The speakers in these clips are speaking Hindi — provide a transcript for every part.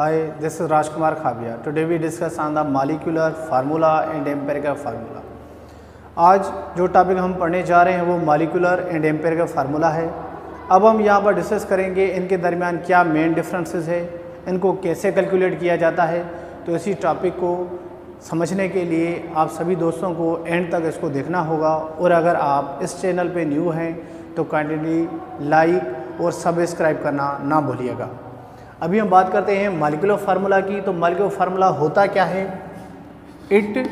Hi, this is Rajkumar Khabia. Today we discuss on the molecular formula and empirical formula. आज जो टॉपिक हम पढ़ने जा रहे हैं वो मॉलिक्यूलर एंड एम्पिरिकल फार्मूला है। अब हम यहाँ पर डिस्कस करेंगे इनके दरमियान क्या मेन डिफरेंसेस है, इनको कैसे कैलकुलेट किया जाता है। तो इसी टॉपिक को समझने के लिए आप सभी दोस्तों को एंड तक इसको देखना होगा, और अगर आप इस चैनल पे न्यू हैं तो काइंडली लाइक और सब्सक्राइब करना ना भूलिएगा। अभी हम बात करते हैं मॉलिक्यूलर फार्मूला की। तो मॉलिक्यूलर फार्मूला होता क्या है? It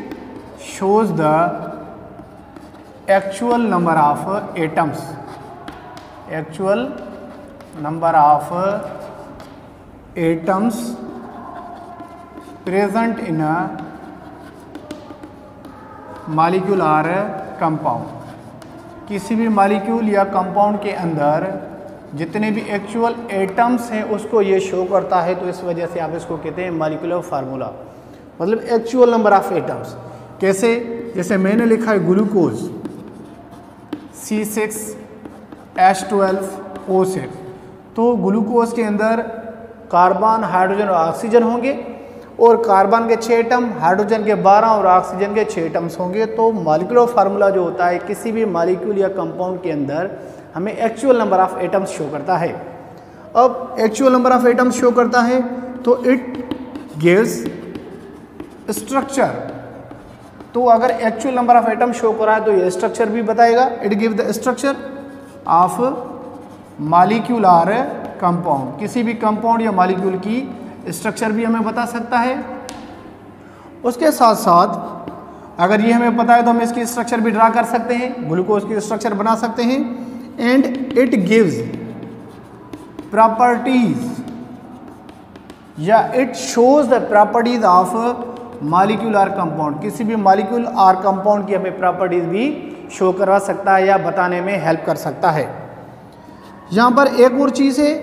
shows the actual number of atoms, actual number of atoms present in a molecule or compound. किसी भी मॉलिक्यूल या कंपाउंड के अंदर जितने भी एक्चुअल एटम्स हैं उसको ये शो करता है। तो इस वजह से आप इसको कहते हैं मॉलिक्यूलर फार्मूला, मतलब एक्चुअल नंबर ऑफ एटम्स। कैसे? जैसे मैंने लिखा है ग्लूकोज C6H12O6, तो ग्लूकोज के अंदर कार्बन, हाइड्रोजन और ऑक्सीजन होंगे, और कार्बन के 6 एटम, हाइड्रोजन के 12 और ऑक्सीजन के 6 एटम्स होंगे। तो मॉलिक्यूलर फार्मूला जो होता है किसी भी मॉलिक्यूल या कंपाउंड के अंदर हमें actual number of atoms show करता है। अब actual number of atoms show करता है तो इट गिव्स स्ट्रक्चर। तो अगर actual number of atom show कर रहा है तो ये स्ट्रक्चर भी बताएगा। It give the structure of molecular compound. किसी भी कंपाउंड या मॉलिक्यूल की स्ट्रक्चर भी हमें बता सकता है। उसके साथ साथ अगर ये हमें पता है तो हम इसकी स्ट्रक्चर भी ड्रा कर सकते हैं, ग्लूकोज की स्ट्रक्चर बना सकते हैं। एंड इट गिव्स प्रॉपर्टीज या it shows the properties of molecular compound. किसी भी मॉलिक्यूल और कंपाउंड की हमें प्रॉपर्टीज भी शो करवा सकता है या बताने में हेल्प कर सकता है। यहाँ पर एक और चीज़ है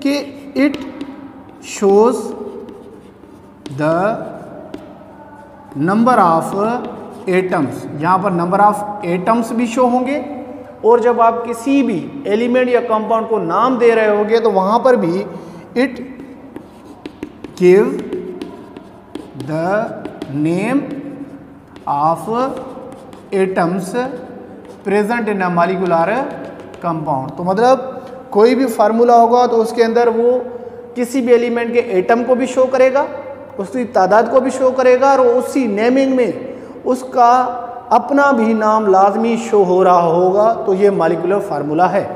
कि it shows the number of atoms. यहाँ पर नंबर ऑफ एटम्स भी शो होंगे, और जब आप किसी भी एलिमेंट या कंपाउंड को नाम दे रहे होगे तो वहाँ पर भी it give the name of atoms present in a molecular compound. तो मतलब कोई भी फार्मूला होगा तो उसके अंदर वो किसी भी एलिमेंट के एटम को भी शो करेगा, उसकी तादाद को भी शो करेगा, और उसी नेमिंग में उसका अपना भी नाम लाजमी शो हो रहा होगा। तो ये मॉलिक्यूलर फार्मूला है।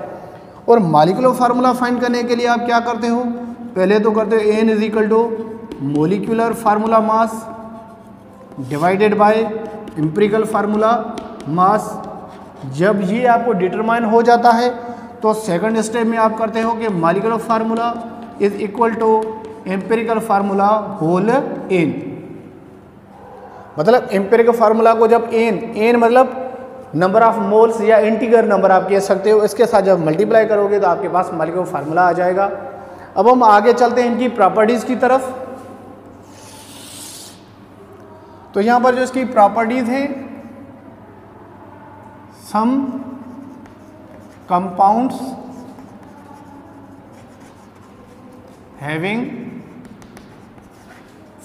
और मॉलिक्यूलर फार्मूला फाइंड करने के लिए आप क्या करते हो? पहले तो करते हो N is equal to molecular formula mass divided by empirical formula mass. जब ये आपको डिटरमाइन हो जाता है तो सेकंड स्टेप में आप करते हो कि molecular formula is equal to empirical formula whole n। मतलब एम्पिरिकल फार्मूला को जब n मतलब नंबर ऑफ मोल्स या इंटीगर नंबर आप कह सकते हो, इसके साथ जब मल्टीप्लाई करोगे तो आपके पास मॉलिक्यूलर फार्मूला आ जाएगा। अब हम आगे चलते हैं इनकी प्रॉपर्टीज की तरफ। तो यहां पर जो इसकी प्रॉपर्टीज हैं, some compounds having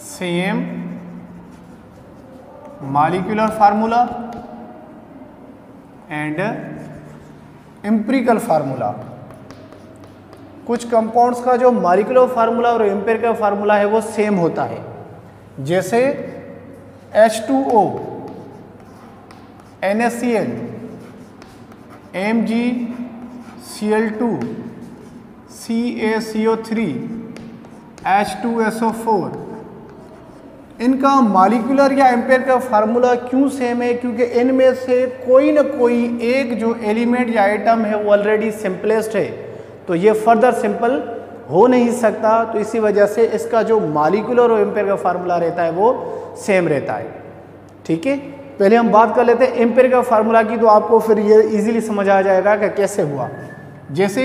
same molecular formula and empirical formula. कुछ कंपाउंड्स का जो मॉलिक्यूलर फार्मूला और एम्पिरिकल फार्मूला है वो सेम होता है। जैसे H2O, NaCl, MgCl2, CaCO3, H2SO4, इनका मॉलिक्यूलर या एम्पिरिकल फार्मूला क्यों सेम है? क्योंकि इनमें से कोई ना कोई एक जो एलिमेंट या आइटम है वो ऑलरेडी सिंपलेस्ट है, तो ये फर्दर सिंपल हो नहीं सकता। तो इसी वजह से इसका जो मॉलिक्यूलर और एम्पिरिकल फार्मूला रहता है वो सेम रहता है। ठीक है, पहले हम बात कर लेते हैं एम्पिरिकल फार्मूला की, तो आपको फिर ये इजीली समझ आ जाएगा कि कैसे हुआ। जैसे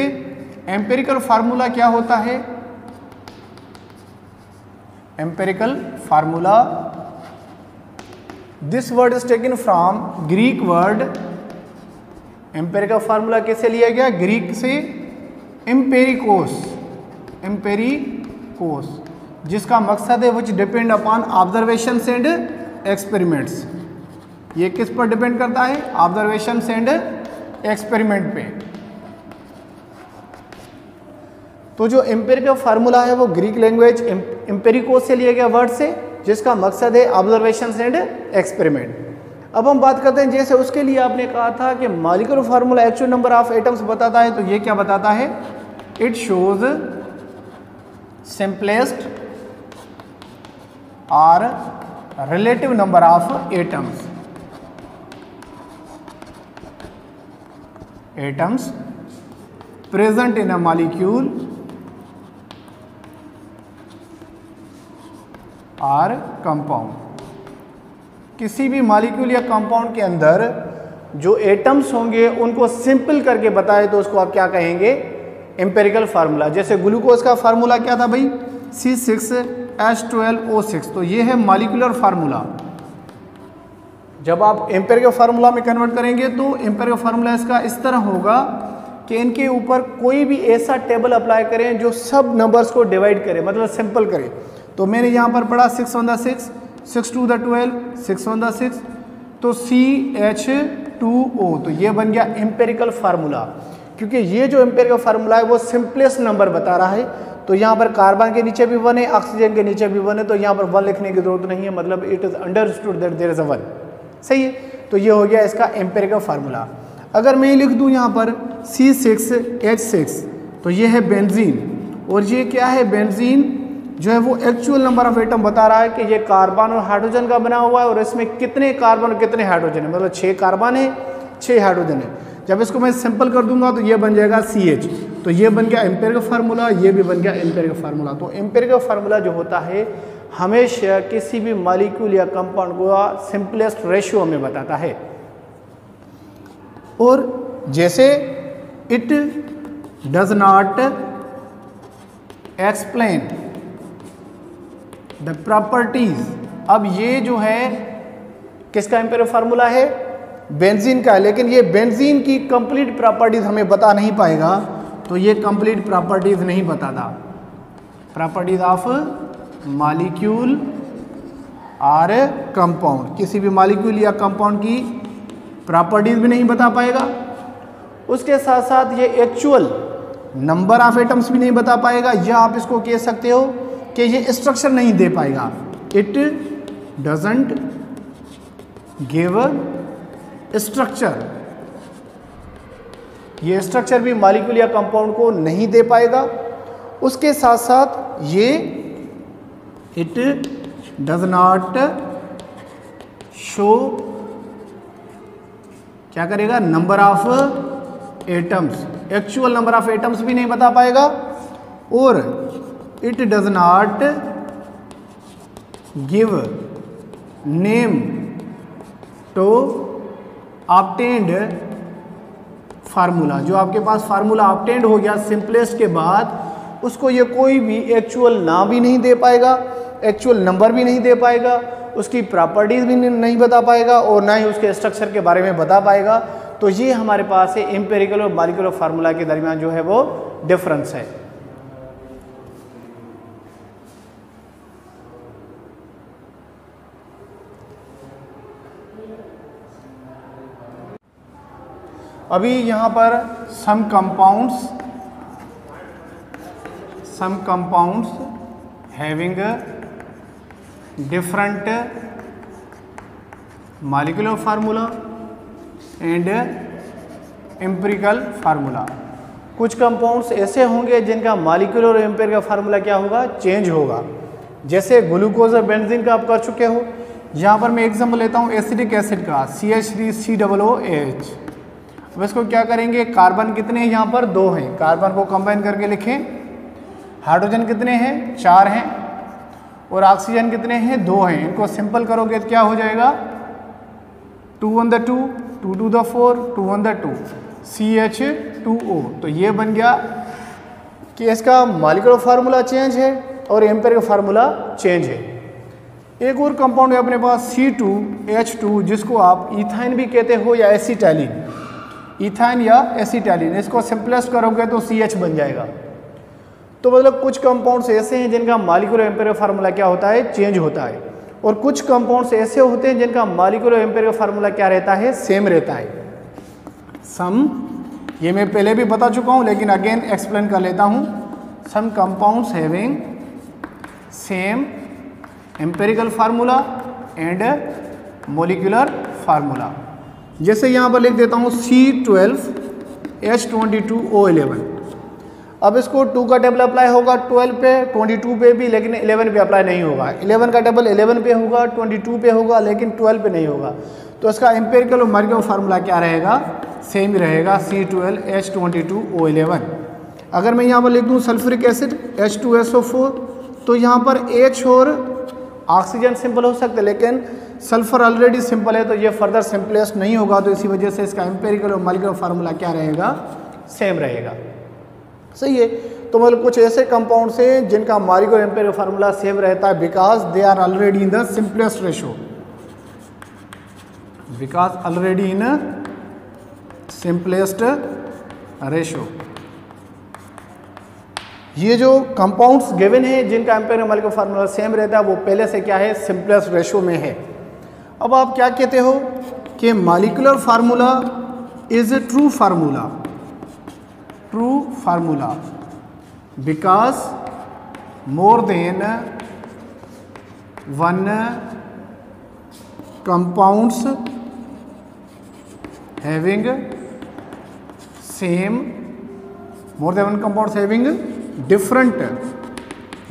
एम्पिरिकल फार्मूला क्या होता है? Empirical formula, this word is taken from Greek word. Empirical formula कैसे लिया गया? ग्रीक से एम्पेरिकोस, एम्पेरिकोस। जिसका मकसद है विच depend upon observations and experiments. ये किस पर डिपेंड करता है? ऑब्जर्वेशंस एंड एक्सपेरिमेंट पे। तो जो एम्पिरिकल फार्मूला है वो ग्रीक लैंग्वेज एम्पिरिकोस से लिया गया वर्ड से, जिसका मकसद है ऑब्जर्वेशंस एंड एक्सपेरिमेंट। अब हम बात करते हैं, जैसे उसके लिए आपने कहा था कि molecular formula actual number of atoms बताता है, तो ये क्या बताता है? इट शोज सिंपलेस्ट और relative number of atoms present in a molecule और कंपाउंड। किसी भी मॉलिक्यूल या कंपाउंड के अंदर जो एटम्स होंगे उनको सिंपल करके बताए तो उसको आप क्या कहेंगे? Empirical formula. जैसे ग्लूकोज का फार्मूला क्या था भाई? C6H12O6। तो ये है मॉलिक्यूलर फार्मूला। जब आप एम्पिरिकल फार्मूला में कन्वर्ट करेंगे तो एम्पिरिकल फार्मूला इसका इस तरह होगा कि इनके ऊपर कोई भी ऐसा टेबल अप्लाई करें जो सब नंबर्स को डिवाइड करे, मतलब सिंपल करे। तो मैंने यहाँ पर पढ़ा 6 1 6, 6 2 12, 6 1 6, तो CH2O, तो ये बन गया एम्पिरिकल फार्मूला। क्योंकि ये जो एम्पिरिकल फार्मूला है वो सिंपलेस्ट नंबर बता रहा है। तो यहाँ पर कार्बन के नीचे भी 1 है, ऑक्सीजन के नीचे भी 1 है, तो यहाँ पर 1 लिखने की जरूरत नहीं है, मतलब it is understood that there is a 1। सही है, तो ये हो गया इसका एम्पिरिकल फार्मूला। अगर मैं लिख दूँ यहाँ पर C6H6, तो ये है बेंजीन, और ये क्या है? बेंजीन जो है वो एक्चुअल नंबर ऑफ एटम बता रहा है कि ये कार्बन और हाइड्रोजन का बना हुआ है, और इसमें कितने कार्बन और कितने हाइड्रोजन है, मतलब 6 कार्बन है 6 हाइड्रोजन है। जब इसको मैं सिंपल कर दूंगा तो ये बन जाएगा CH। तो ये बन गया एम्पिरिकल फार्मूला, ये भी बन गया एम्पिरिकल फार्मूला। तो एम्पिरिकल फार्मूला जो होता है हमेशा किसी भी मॉलिक्यूल या कंपाउंड को सिंपलेस्ट रेशियो में बताता है। और जैसे it does not explain the properties. अब ये जो है किसका एम्पिरिकल फार्मूला है? बेंजीन का। लेकिन ये बेंजीन की कंप्लीट प्रॉपर्टीज हमें बता नहीं पाएगा, तो ये कंप्लीट प्रॉपर्टीज नहीं बताता। प्रॉपर्टीज ऑफ मॉलिक्यूल और कंपाउंड, किसी भी मॉलिक्यूल या कंपाउंड की प्रॉपर्टीज भी नहीं बता पाएगा। उसके साथ साथ ये एक्चुअल नंबर ऑफ एटम्स भी नहीं बता पाएगा, या आप इसको कह सकते हो कि ये स्ट्रक्चर नहीं दे पाएगा। इट डजंट गिव स्ट्रक्चर, ये स्ट्रक्चर भी मॉलिक्यूल या कंपाउंड को नहीं दे पाएगा। उसके साथ साथ ये इट डज नॉट शो, क्या करेगा? Number of atoms, actual number of atoms भी नहीं बता पाएगा। और it does not give name to obtained formula. जो आपके पास फार्मूला ऑब्टेन्ड हो गया सिंपलेस्ट के बाद, उसको ये कोई भी एक्चुअल नाम भी नहीं दे पाएगा, एक्चुअल नंबर भी नहीं दे पाएगा, उसकी प्रॉपर्टीज भी नहीं बता पाएगा, और ना ही उसके स्ट्रक्चर के बारे में बता पाएगा। तो ये हमारे पास है एम्पिरिकल और मॉलिक्यूलर फार्मूला के दरमियान जो है वो डिफरेंस है। अभी यहाँ पर some compounds having different molecular formula and empirical formula. कुछ कंपाउंड्स ऐसे होंगे जिनका मॉलिक्यूलर और एम्पिरिकल फार्मूला क्या होगा? चेंज होगा। जैसे ग्लूकोज और बेंजीन का आप कर चुके हो। यहाँ पर मैं एग्जाम्पल लेता हूँ एसिटिक एसिड का, CH3COOH। अब इसको क्या करेंगे? कार्बन कितने हैं? यहाँ पर 2 हैं, कार्बन को कंबाइन करके लिखें। हाइड्रोजन कितने हैं? 4 हैं। और ऑक्सीजन कितने हैं? 2 हैं। इनको सिंपल करोगे तो क्या हो जाएगा? 2 1 2, 2 2 4, 2 1 2, CH2O। तो ये बन गया कि इसका मॉलिक्यूलर फार्मूला चेंज है और एम्पिरिकल फार्मूला चेंज है। एक और कंपाउंड है अपने पास C2H2, जिसको आप इथाइन भी कहते हो या एसिटाइलिन, इथाइन या एसिटाइलिन। इसको सिंपलेस्ट करोगे तो CH बन जाएगा। तो मतलब कुछ कंपाउंड्स ऐसे हैं जिनका मॉलिक्यूलर एम्पिरिकल फार्मूला क्या होता है, चेंज होता है, और कुछ कंपाउंड्स ऐसे होते हैं जिनका मॉलिक्यूलर एम्पिरिकल फार्मूला क्या रहता है, सेम रहता है। सम, ये मैं पहले भी बता चुका हूँ लेकिन अगेन एक्सप्लेन कर लेता हूँ। Some compounds having same empirical formula and molecular formula. जैसे यहाँ पर लिख देता हूँ C12H22O11। अब इसको 2 का टेबल अप्लाई होगा 12 पे, 22 पे भी, लेकिन 11 पे अप्लाई नहीं होगा। 11 का टेबल 11 पे होगा, 22 पे होगा, लेकिन 12 पे नहीं होगा। तो इसका एम्पिरिकल और मॉलिक्यूलर फार्मूला क्या रहेगा, सेम ही रहेगा, C12H22O11। अगर मैं यहाँ पर लिख दूँ सल्फ्यूरिक एसिड H2SO4, तो यहाँ पर H और ऑक्सीजन सिंपल हो सकते हैं, लेकिन सल्फर ऑलरेडी सिंपल है तो ये फर्दर सिंपलेस्ट नहीं होगा, तो इसी वजह से इसका एम्पिरिकल और मॉलिक्यूलर फार्मूला क्या रहेगा, सेम रहेगा। सही है। तो मतलब कुछ ऐसे कंपाउंड्स हैं जिनका मॉलिक्यूलर एम्पिरिकल फार्मूला सेम रहता है because they are already in the simplest ratio, because already in simplest ratio. ये जो कंपाउंड्स गिवन है जिनका एम्पिरिकल मॉलिक्यूलर फार्मूला सेम रहता है वो पहले से क्या है, सिंपलेस्ट रेशो में है। अब आप क्या कहते हो कि molecular formula is a true formula, true formula because more than one compounds having same, more than one compounds having different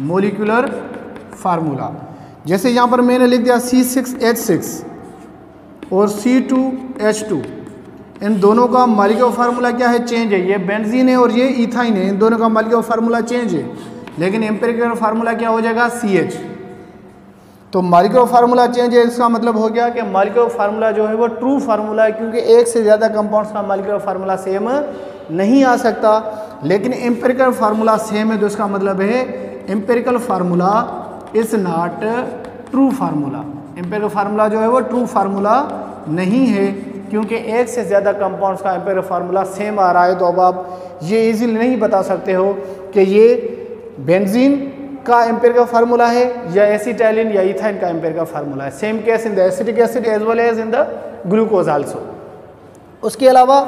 molecular formula. जैसे यहाँ पर मैंने लिख दिया C6H6 और C2H2, इन दोनों का मॉलिक्यूलर फार्मूला क्या है, चेंज है। ये बेंजीन है और ये इथाइन है, इन दोनों का मॉलिक्यूलर फार्मूला चेंज है, लेकिन एम्पिरिकल फार्मूला क्या हो जाएगा, CH। तो मॉलिक्यूलर फार्मूला चेंज है, इसका मतलब हो गया कि मॉलिक्यूलर फार्मूला जो है वो ट्रू फार्मूला है, क्योंकि एक से ज़्यादा कंपाउंड्स का मॉलिक्यूलर फार्मूला सेम नहीं आ सकता। लेकिन एम्पिरिकल फार्मूला सेम है, तो इसका मतलब है empirical formula is not true formula. Empirical formula जो है वो ट्रू फार्मूला नहीं है, क्योंकि एक से ज़्यादा कंपाउंड्स का एम्पिरिकल फार्मूला सेम आ रहा है। तो अब आप ये इजीली नहीं बता सकते हो कि ये बेंजीन का एम्पिरिकल फार्मूला है या एसिटाइलिन या इथाइन का एम्पिरिकल फार्मूला है। Same case in the acetic acid as well as in the glucose also. उसके अलावा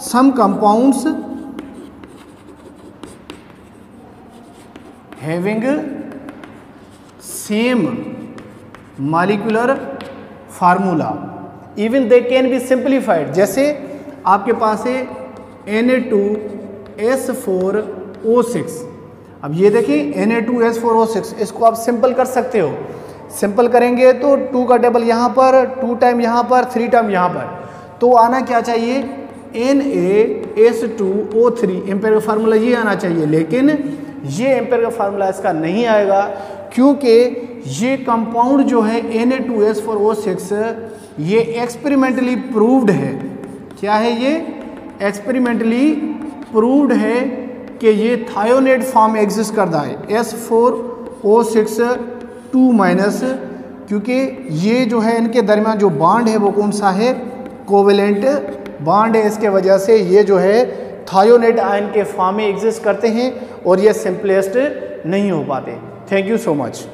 some compounds having same molecular formula even they can be simplified. जैसे आपके पास है Na2S4O6। अब ये देखिए Na2S4O6, इसको आप सिंपल कर सकते हो। सिंपल करेंगे तो 2 का टेबल यहाँ पर, 2 टाइम यहाँ पर, 3 टाइम यहाँ पर, तो आना क्या चाहिए, Na2S2O3 एम्पिरिकल फार्मूला ये आना चाहिए। लेकिन ये एम्पिरिकल फार्मूला इसका नहीं आएगा, क्योंकि ये कंपाउंड जो है Na2S4O6 ये एक्सपेरिमेंटली प्रूव्ड है। क्या है ये, एक्सपेरिमेंटली प्रूव्ड है कि ये थायोनेट फॉर्म एग्जिस्ट करता है, S4O6 2-, क्योंकि ये जो है इनके दरमियान जो बॉन्ड है वो कौन सा है, कोवेलेंट बॉन्ड है। इसके वजह से ये जो है थायोनेट आयन के फॉर्म में एग्जिस्ट करते हैं और ये सिंपलेस्ट नहीं हो पाते। Thank you so much.